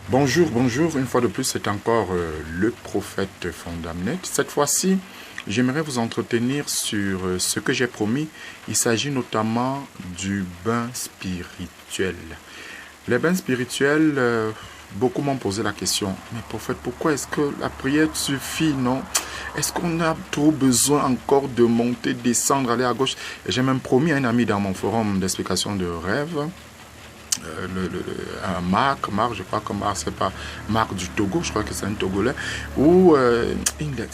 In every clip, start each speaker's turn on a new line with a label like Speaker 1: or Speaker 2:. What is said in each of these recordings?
Speaker 1: Bonjour, bonjour. Une fois de plus, c'est encore le prophète Fondamnet. Cette fois-ci, j'aimerais vous entretenir sur ce que j'ai promis. Il s'agit notamment du bain spirituel. Les bains spirituels, beaucoup m'ont posé la question. Mais prophète, pourquoi est-ce que la prière suffit, non? Est-ce qu'on a trop besoin encore de monter, descendre, aller à gauche? J'ai même promis à un ami dans mon forum d'explication de rêve. Marc, je crois que Marc, c'est pas Marc du Togo, je crois que c'est un Togolais, où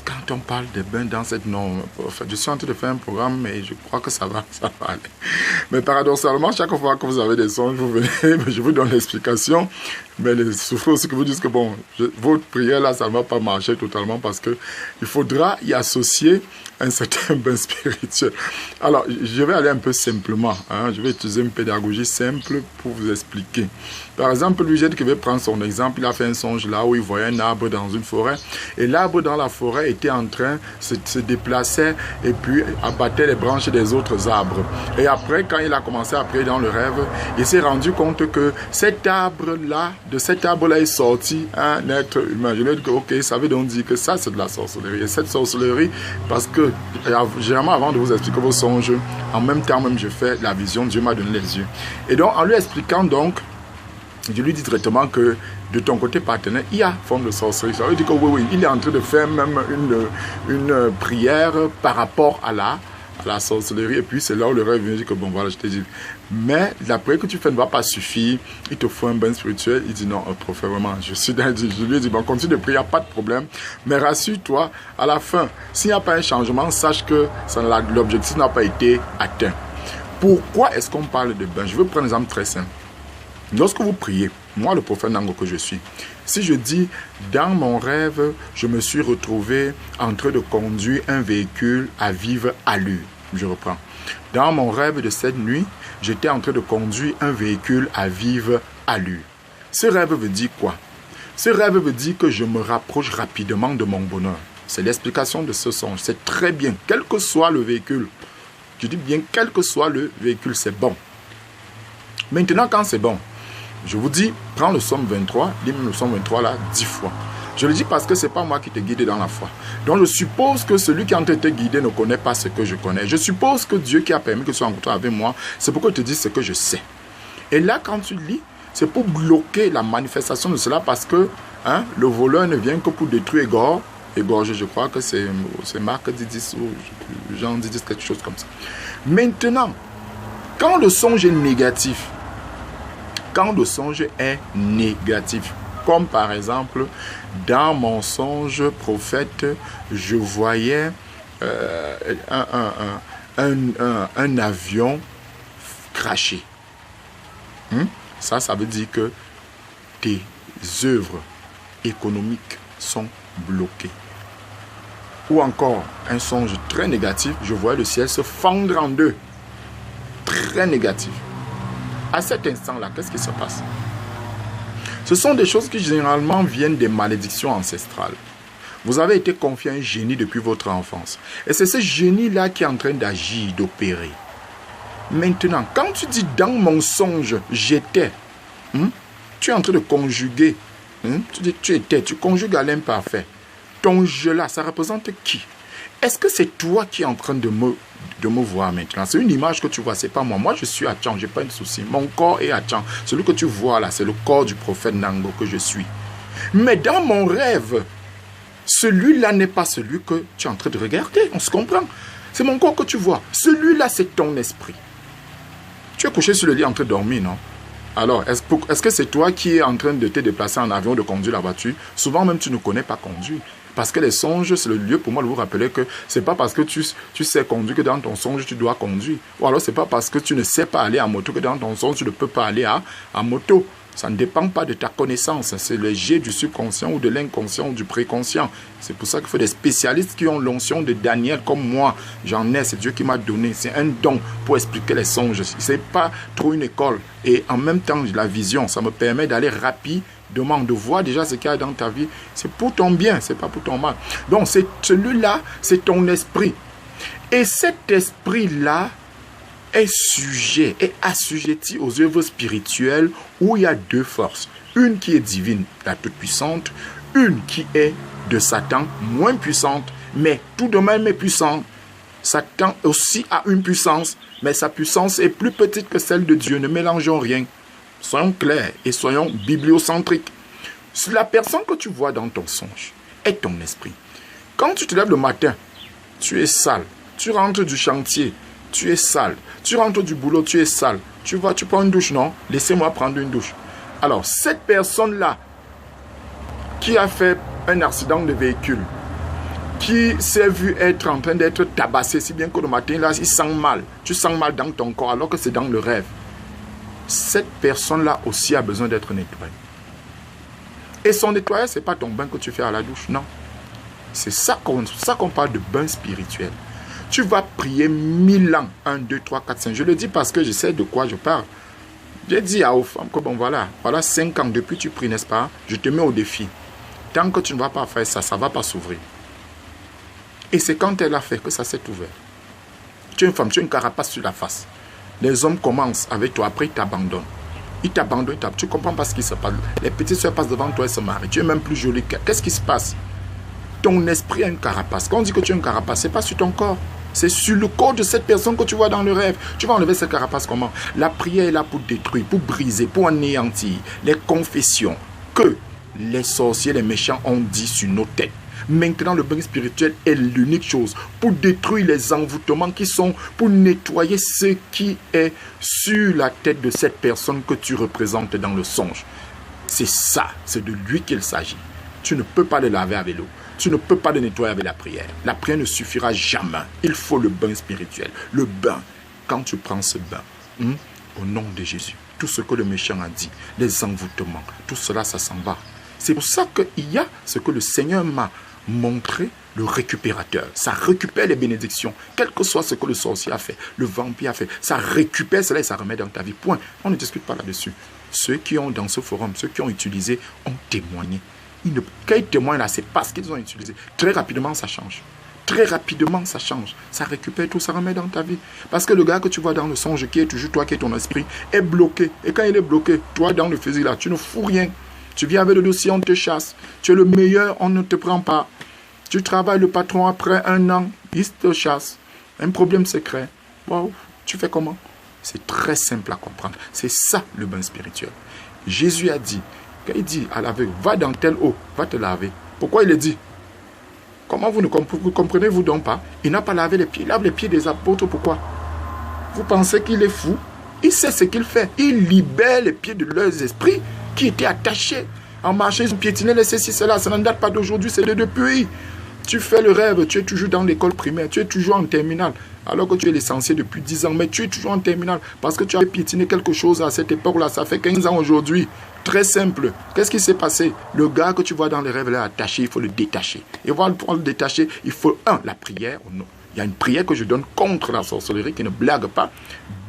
Speaker 1: quand on parle de bains dans cette norme, je suis en train de faire un programme et je crois que ça va aller. Mais paradoxalement, chaque fois que vous avez des songes, vous venez, je vous donne l'explication, mais il faut aussi que vous dites que bon, votre prière là, ça ne va pas marcher totalement parce que il faudra y associer un certain bain spirituel. Alors, je vais aller un peu simplement, je vais utiliser une pédagogie simple pour vous expliquer. Par exemple, lui, qui veut prendre son exemple, il a fait un songe là où il voyait un arbre dans une forêt, et l'arbre dans la forêt était en train de se déplacer et puis abattait les branches des autres arbres. Et après, quand il a commencé à prier dans le rêve, il s'est rendu compte que de cet arbre-là est sorti un être humain. Je lui ai dit que, ok, ça veut donc dire que ça, c'est de la sorcellerie. Et cette sorcellerie, parce que, généralement, avant de vous expliquer vos songes, en même temps, même, je fais la vision, Dieu m'a donné les yeux. Et donc, en lui expliquant donc, je lui dis directement que de ton côté partenaire, il y a forme de sorcellerie. Ça veut dire que oui, il est en train de faire même une prière par rapport à la sorcellerie. Et puis c'est là où le rêve vient dire que bon voilà, je t'ai dit. Mais la prière que tu fais ne va pas suffire. Il te faut un bain spirituel. Il dit non, prophète, vraiment, je lui ai dit bon, continue de prier, il n'y a pas de problème. Mais rassure-toi, à la fin, s'il n'y a pas un changement, sache que l'objectif n'a pas été atteint. Pourquoi est-ce qu'on parle de bain? Je veux prendre un exemple très simple. Lorsque vous priez, moi le prophète Nango que je suis, si je dis dans mon rêve, je me suis retrouvé en train de conduire un véhicule à vive allure. Je reprends. Dans mon rêve de cette nuit, j'étais en train de conduire un véhicule à vive allure. Ce rêve veut dire quoi? Ce rêve veut dire que je me rapproche rapidement de mon bonheur. C'est l'explication de ce songe. C'est très bien, quel que soit le véhicule. Je dis bien, quel que soit le véhicule, c'est bon. Maintenant, quand c'est bon, je vous dis, prends le psaume 23, lis-moi le psaume 23 là 10 fois. Je le dis parce que ce n'est pas moi qui t'ai guidé dans la foi. Donc je suppose que celui qui est en train de te guider ne connaît pas ce que je connais. Je suppose que Dieu qui a permis que tu sois en contact avec moi, c'est pourquoi il te dit ce que je sais. Et là, quand tu lis, c'est pour bloquer la manifestation de cela parce que le voleur ne vient que pour détruire égorger, je crois que c'est Marc 10 ou Jean 10, quelque chose comme ça. Maintenant, quand le songe est négatif, comme par exemple, dans mon songe prophète, je voyais un avion craché. Ça veut dire que tes œuvres économiques sont bloquées. Ou encore, un songe très négatif, je voyais le ciel se fendre en deux. Très négatif. À cet instant-là, qu'est-ce qui se passe? Ce sont des choses qui généralement viennent des malédictions ancestrales. Vous avez été confié à un génie depuis votre enfance. Et c'est ce génie-là qui est en train d'agir, d'opérer. Maintenant, quand tu dis dans mon songe, j'étais, tu es en train de conjuguer. Tu dis tu étais, tu conjugues à l'imparfait. Ton je-là, ça représente qui? Est-ce que c'est toi qui es en train de me voir maintenant? C'est une image que tu vois, c'est pas moi. Moi, je suis Atchan, j'ai pas de souci. Mon corps est Atchan. Celui que tu vois là, c'est le corps du prophète Nango que je suis. Mais dans mon rêve, celui-là n'est pas celui que tu es en train de regarder. On se comprend. C'est mon corps que tu vois. Celui-là, c'est ton esprit. Tu es couché sur le lit en train de dormir, non? Alors, est-ce que c'est toi qui es en train de te déplacer en avion, de conduire la voiture? Souvent même, tu ne connais pas conduire. Parce que les songes, c'est le lieu pour moi de vous rappeler que c'est pas parce que tu sais conduire que dans ton songe, tu dois conduire. Ou alors, c'est pas parce que tu ne sais pas aller en moto que dans ton songe, tu ne peux pas aller en moto. Ça ne dépend pas de ta connaissance. C'est le jet du subconscient ou de l'inconscient ou du préconscient. C'est pour ça qu'il faut des spécialistes qui ont l'onction de Daniel comme moi. J'en ai, c'est Dieu qui m'a donné. C'est un don pour expliquer les songes. C'est pas trop une école. Et en même temps, la vision, ça me permet d'aller rapidement, de voir déjà ce qu'il y a dans ta vie. C'est pour ton bien, c'est pas pour ton mal. Donc, celui-là, c'est ton esprit. Et cet esprit-là est assujetti aux œuvres spirituelles où il y a deux forces. Une qui est divine, la toute puissante. Une qui est de Satan, moins puissante, mais tout de même est puissante. Satan aussi a une puissance, mais sa puissance est plus petite que celle de Dieu. Ne mélangeons rien. Soyons clairs et soyons bibliocentriques. La personne que tu vois dans ton songe est ton esprit. Quand tu te lèves le matin, tu es sale. Tu rentres du chantier, tu es sale. Tu rentres du boulot, tu es sale. Tu vas, tu prends une douche, non? Laissez-moi prendre une douche. Alors, cette personne-là, qui a fait un accident de véhicule, qui s'est vu être en train d'être tabassé, si bien que le matin, là, il sent mal. Tu sens mal dans ton corps, alors que c'est dans le rêve. Cette personne-là aussi a besoin d'être nettoyée. Et son nettoyage, ce n'est pas ton bain que tu fais à la douche, non. C'est ça qu'on parle de bain spirituel. Tu vas prier 1000 ans, 1, 2, 3, 4, 5. Je le dis parce que je sais de quoi je parle. J'ai dit aux femmes que bon voilà 5 ans depuis tu pries, n'est-ce pas? Je te mets au défi. Tant que tu ne vas pas faire ça, ça ne va pas s'ouvrir. Et c'est quand elle a fait que ça s'est ouvert. Tu es une femme, tu as une carapace sur la face. Les hommes commencent avec toi, après ils t'abandonnent. Ils t'abandonnent, tu ne comprends pas ce qui se passe. Les petites soeurs passent devant toi et se marient. Tu es même plus jolie. Qu'est-ce qui se passe? Ton esprit a une carapace. Quand on dit que tu as une carapace, ce n'est pas sur ton corps. C'est sur le corps de cette personne que tu vois dans le rêve. Tu vas enlever cette carapace comment? La prière est là pour détruire, pour briser, pour anéantir les confessions que les sorciers, les méchants ont dit sur nos têtes. Maintenant, le bain spirituel est l'unique chose pour détruire les envoûtements qui sont, pour nettoyer ce qui est sur la tête de cette personne que tu représentes dans le songe. C'est ça, c'est de lui qu'il s'agit. Tu ne peux pas le laver avec l'eau. Tu ne peux pas le nettoyer avec la prière. La prière ne suffira jamais. Il faut le bain spirituel. Le bain, quand tu prends ce bain, au nom de Jésus, tout ce que le méchant a dit, les envoûtements, tout cela, ça s'en va. C'est pour ça qu'il y a ce que le Seigneur m'a montré, le récupérateur. Ça récupère les bénédictions, quel que soit ce que le sorcier a fait, le vampire a fait. Ça récupère cela et ça remet dans ta vie. Point. On ne discute pas là-dessus. Ceux qui ont dans ce forum, ceux qui ont utilisé, ont témoigné. Quand ils témoignent là, c'est parce qu'ils ont utilisé. Très rapidement, ça change. Très rapidement, ça change. Ça récupère tout, ça remet dans ta vie. Parce que le gars que tu vois dans le songe, qui est toujours toi, qui est ton esprit, est bloqué. Et quand il est bloqué, toi, dans le physique là, tu ne fous rien. Tu viens avec le dossier, on te chasse. Tu es le meilleur, on ne te prend pas. Tu travailles le patron après 1 an, il te chasse. Un problème secret. Wow, tu fais comment? C'est très simple à comprendre. C'est ça le bain spirituel. Jésus a dit, quand il dit à l'aveugle, va dans telle eau, va te laver. Pourquoi il le dit? Comment vous ne comprenez-vous donc pas? Il n'a pas lavé les pieds. Il lave les pieds des apôtres. Pourquoi? Vous pensez qu'il est fou? Il sait ce qu'il fait. Il libère les pieds de leurs esprits qui étaient attachés. En marchant, ils ont piétiné les ceci, cela. Ça ne date pas d'aujourd'hui, c'est de depuis. Tu fais le rêve, tu es toujours dans l'école primaire, tu es toujours en terminale. Alors que tu es licencié depuis 10 ans, mais tu es toujours en terminale. Parce que tu as piétiné quelque chose à cette époque-là. Ça fait 15 ans aujourd'hui. Très simple. Qu'est-ce qui s'est passé? Le gars que tu vois dans les rêves là attaché, il faut le détacher. Et pour le détacher, il faut, 1, la prière. Il y a une prière que je donne contre la sorcellerie qui ne blague pas.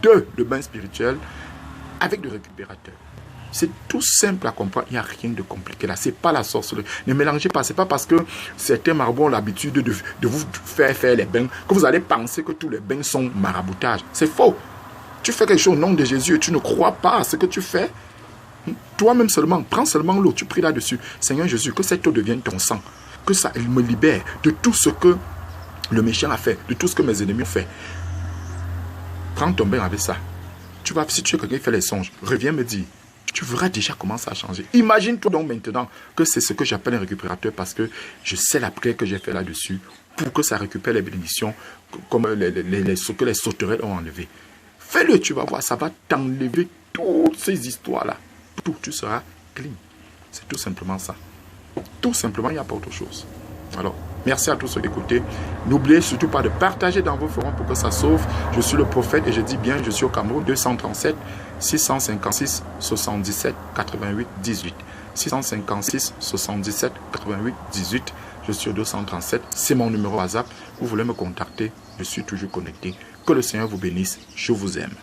Speaker 1: 2, le bain spirituel avec le récupérateur. C'est tout simple à comprendre. Il n'y a rien de compliqué là. Ce n'est pas la sorcellerie. Ne mélangez pas. Ce n'est pas parce que certains marabouts ont l'habitude de vous faire les bains que vous allez penser que tous les bains sont maraboutage. C'est faux. Tu fais quelque chose au nom de Jésus et tu ne crois pas à ce que tu fais. Toi-même seulement, prends seulement l'eau. Tu pries là-dessus. Seigneur Jésus, que cette eau devienne ton sang. Que ça me libère de tout ce que le méchant a fait. De tout ce que mes ennemis ont fait. Prends ton bain avec ça. Tu vas, si tu es quelqu'un qui fait les songes, reviens me dire. Tu verras déjà comment ça a changé. Imagine-toi donc maintenant que c'est ce que j'appelle un récupérateur parce que je sais la prière que j'ai fait là-dessus pour que ça récupère les bénédictions comme ce que les sauterelles ont enlevé. Fais-le, tu vas voir, ça va t'enlever toutes ces histoires-là. Tout, tu seras clean. C'est tout simplement ça. Tout simplement, il n'y a pas autre chose. Alors, merci à tous ceux qui écoutaient. N'oubliez surtout pas de partager dans vos forums pour que ça sauve. Je suis le prophète et je dis bien, je suis au Cameroun, 237 656 77 88 18. 656 77 88 18. Je suis au 237. C'est mon numéro WhatsApp. Vous voulez me contacter, je suis toujours connecté. Que le Seigneur vous bénisse. Je vous aime.